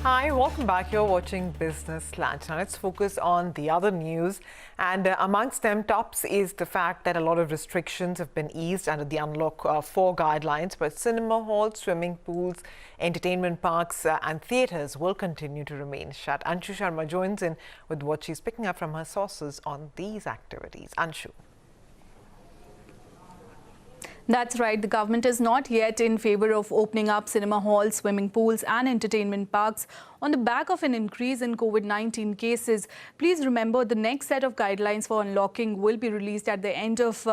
Hi, welcome back. You're watching Business Lunch. Now let's focus on the other news. And amongst them, tops is the fact that a lot of restrictions have been eased under the Unlock 4 guidelines, but cinema halls, swimming pools, entertainment parks and theatres will continue to remain shut. Anshu Sharma joins in with what she's picking up from her sources on these activities. Anshu. That's right. The government is not yet in favour of opening up cinema halls, swimming pools and entertainment parks on the back of an increase in COVID-19 cases. Please remember the next set of guidelines for unlocking will be released at the end of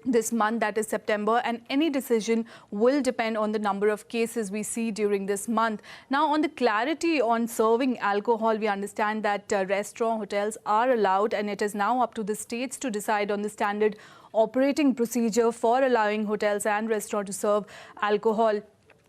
this month, that is September, and any decision will depend on the number of cases we see during this month. Now, on the clarity on serving alcohol, we understand that restaurant hotels are allowed, and it is now up to the states to decide on the standard operating procedure for allowing hotels and restaurants to serve alcohol.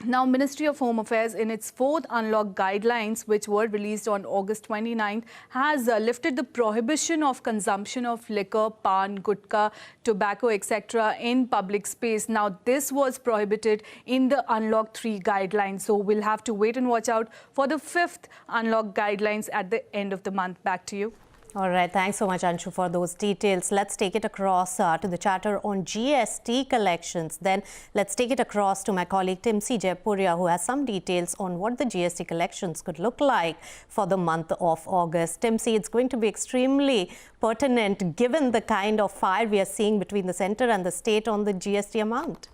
Now, Ministry of Home Affairs, in its fourth unlock guidelines, which were released on August 29th, has lifted the prohibition of consumption of liquor, pan, gutka, tobacco, etc. in public space. Now, this was prohibited in the Unlock 3 guidelines. So we'll have to wait and watch out for the fifth unlock guidelines at the end of the month. Back to you. All right. Thanks so much, Anshu, for those details. Let's take it across to the chatter on GST collections. Then let's take it across to my colleague Timsi Jaipuria, who has some details on what the GST collections could look like for the month of August. Timsi, it's going to be extremely pertinent given the kind of fire we are seeing between the centre and the state on the GST amount.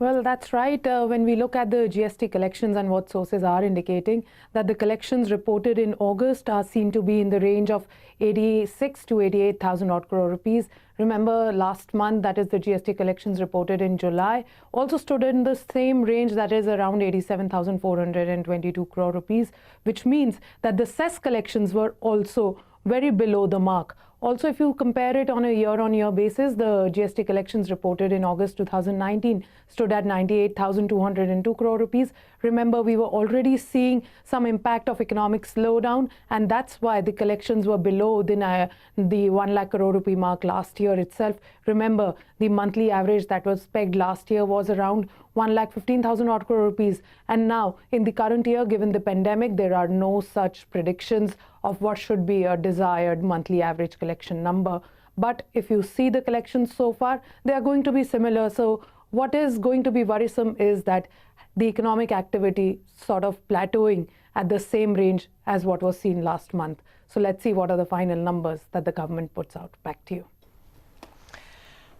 Well, that's right. When we look at the GST collections and what sources are indicating that the collections reported in August seem to be in the range of 86 to 88,000 odd crore rupees. Remember, last month, that is the GST collections reported in July, also stood in the same range, that is around 87,422 crore rupees, which means that the cess collections were also very below the mark. Also, if you compare it on a year-on-year basis, the GST collections reported in August 2019 stood at 98,202 crore rupees. Remember, we were already seeing some impact of economic slowdown, and that's why the collections were below the 1 lakh crore rupee mark last year itself. Remember, the monthly average that was pegged last year was around 1,15,000 odd crore rupees. And now, in the current year, given the pandemic, there are no such predictions of what should be a desired monthly average collection number. But if you see the collections so far, they are going to be similar. So what is going to be worrisome is that the economic activity sort of plateauing at the same range as what was seen last month. So let's see what are the final numbers that the government puts out. Back to you.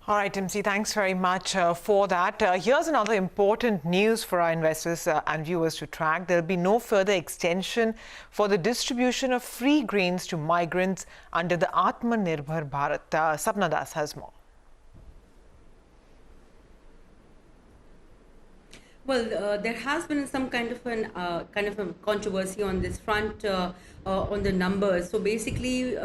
All right, Timsi, thanks very much for that. Here's another important news for our investors and viewers to track. There'll be no further extension for the distribution of free grains to migrants under the Atmanirbhar Bharat. Sapna Das has more. Well, there has been some kind of a controversy on this front on the numbers. So basically,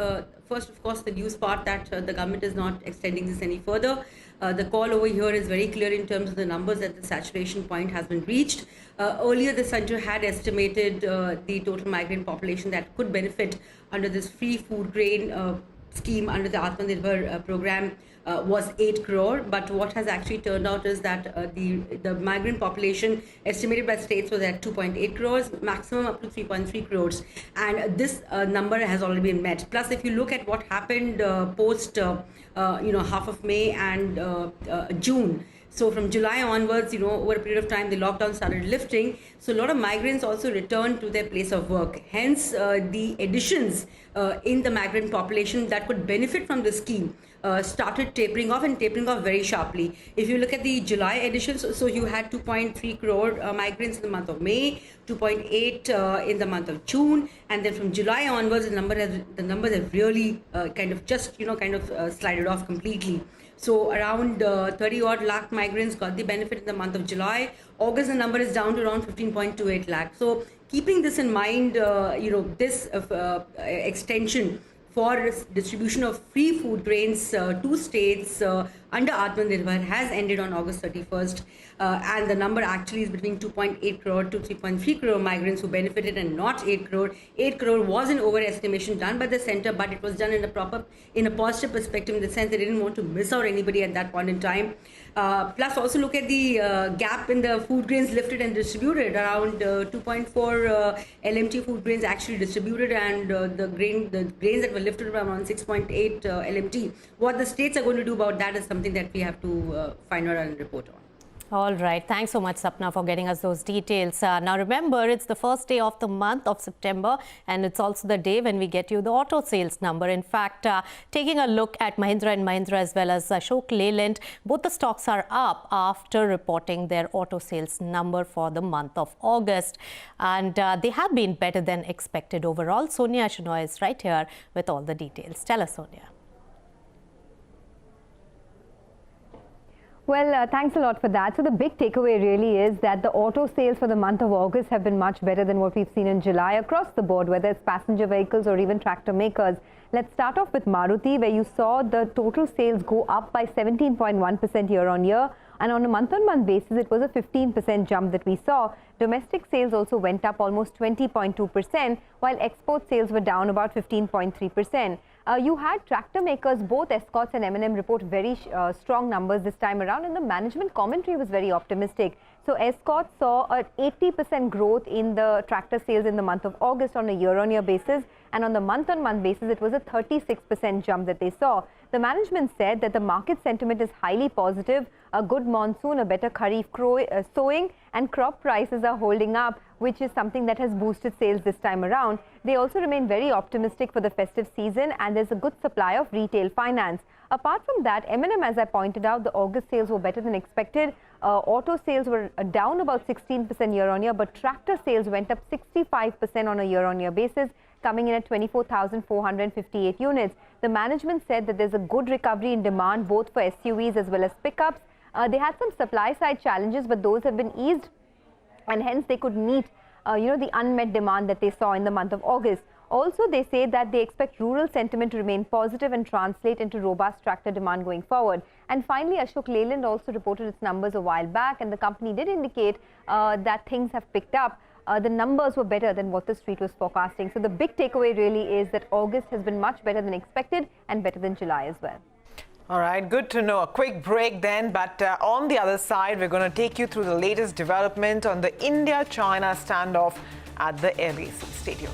first, of course, the news part that the government is not extending this any further. The call over here is very clear in terms of the numbers that the saturation point has been reached. Earlier, the center had estimated the total migrant population that could benefit under this free food grain scheme under the Atmanirbhar program was 8 crore, but what has actually turned out is that the migrant population estimated by states was at 2.8 crores, maximum up to 3.3 crores, and this number has already been met. Plus, if you look at what happened post half of May and June, so from July onwards, over a period of time, the lockdown started lifting. So a lot of migrants also returned to their place of work. Hence, the additions in the migrant population that could benefit from the scheme started tapering off very sharply. If you look at the July additions, so you had 2.3 crore migrants in the month of May, 2.8 in the month of June, and then from July onwards, the numbers have really slided off completely. So around 30 odd lakh migrants got the benefit in the month of July. August, the number is down to around 15.28 lakh. So keeping this in mind, this extension for distribution of free food grains to states under Atmanirbhar has ended on August 31st, and the number actually is between 2.8 crore to 3.3 crore migrants who benefited, and not 8 crore. 8 crore was an overestimation done by the center, but it was done in a positive perspective, in the sense they didn't want to miss out anybody at that point in time. Plus, also look at the gap in the food grains lifted and distributed. Around 2.4 LMT food grains actually distributed, and the grains that were lifted were around 6.8 LMT. What the states are going to do about that is something that we have to find out and report on. All right. Thanks so much, Sapna, for getting us those details. Now, remember, it's the first day of the month of September, and it's also the day when we get you the auto sales number. In fact, taking a look at Mahindra & Mahindra as well as Ashok Leyland, both the stocks are up after reporting their auto sales number for the month of August. And they have been better than expected overall. Sonia Shenoy is right here with all the details. Tell us, Sonia. Well, thanks a lot for that. So the big takeaway really is that the auto sales for the month of August have been much better than what we've seen in July across the board, whether it's passenger vehicles or even tractor makers. Let's start off with Maruti, where you saw the total sales go up by 17.1% year on year. And on a month-on-month basis, it was a 15% jump that we saw. Domestic sales also went up almost 20.2%, while export sales were down about 15.3%. You had tractor makers, both Escorts and M&M, report very strong numbers this time around, and the management commentary was very optimistic. So Escorts saw an 80% growth in the tractor sales in the month of August on a year-on-year basis, and on the month-on-month basis, it was a 36% jump that they saw. The management said that the market sentiment is highly positive. A good monsoon, a better Kharif sowing, and crop prices are holding up, which is something that has boosted sales this time around. They also remain very optimistic for the festive season, and there's a good supply of retail finance. Apart from that, M&M, as I pointed out, the August sales were better than expected. Auto sales were down about 16% year-on-year, but tractor sales went up 65% on a year-on-year basis, coming in at 24,458 units. The management said that there's a good recovery in demand both for SUVs as well as pickups. They had some supply side challenges, but those have been eased, and hence they could meet the unmet demand that they saw in the month of August. Also, they say that they expect rural sentiment to remain positive and translate into robust tractor demand going forward. And finally, Ashok Leyland also reported its numbers a while back, and the company did indicate that things have picked up. The numbers were better than what the street was forecasting. So the big takeaway really is that August has been much better than expected and better than July as well. All right, good to know. A quick break then, but on the other side, we're going to take you through the latest development on the India-China standoff at the LAC Stadium.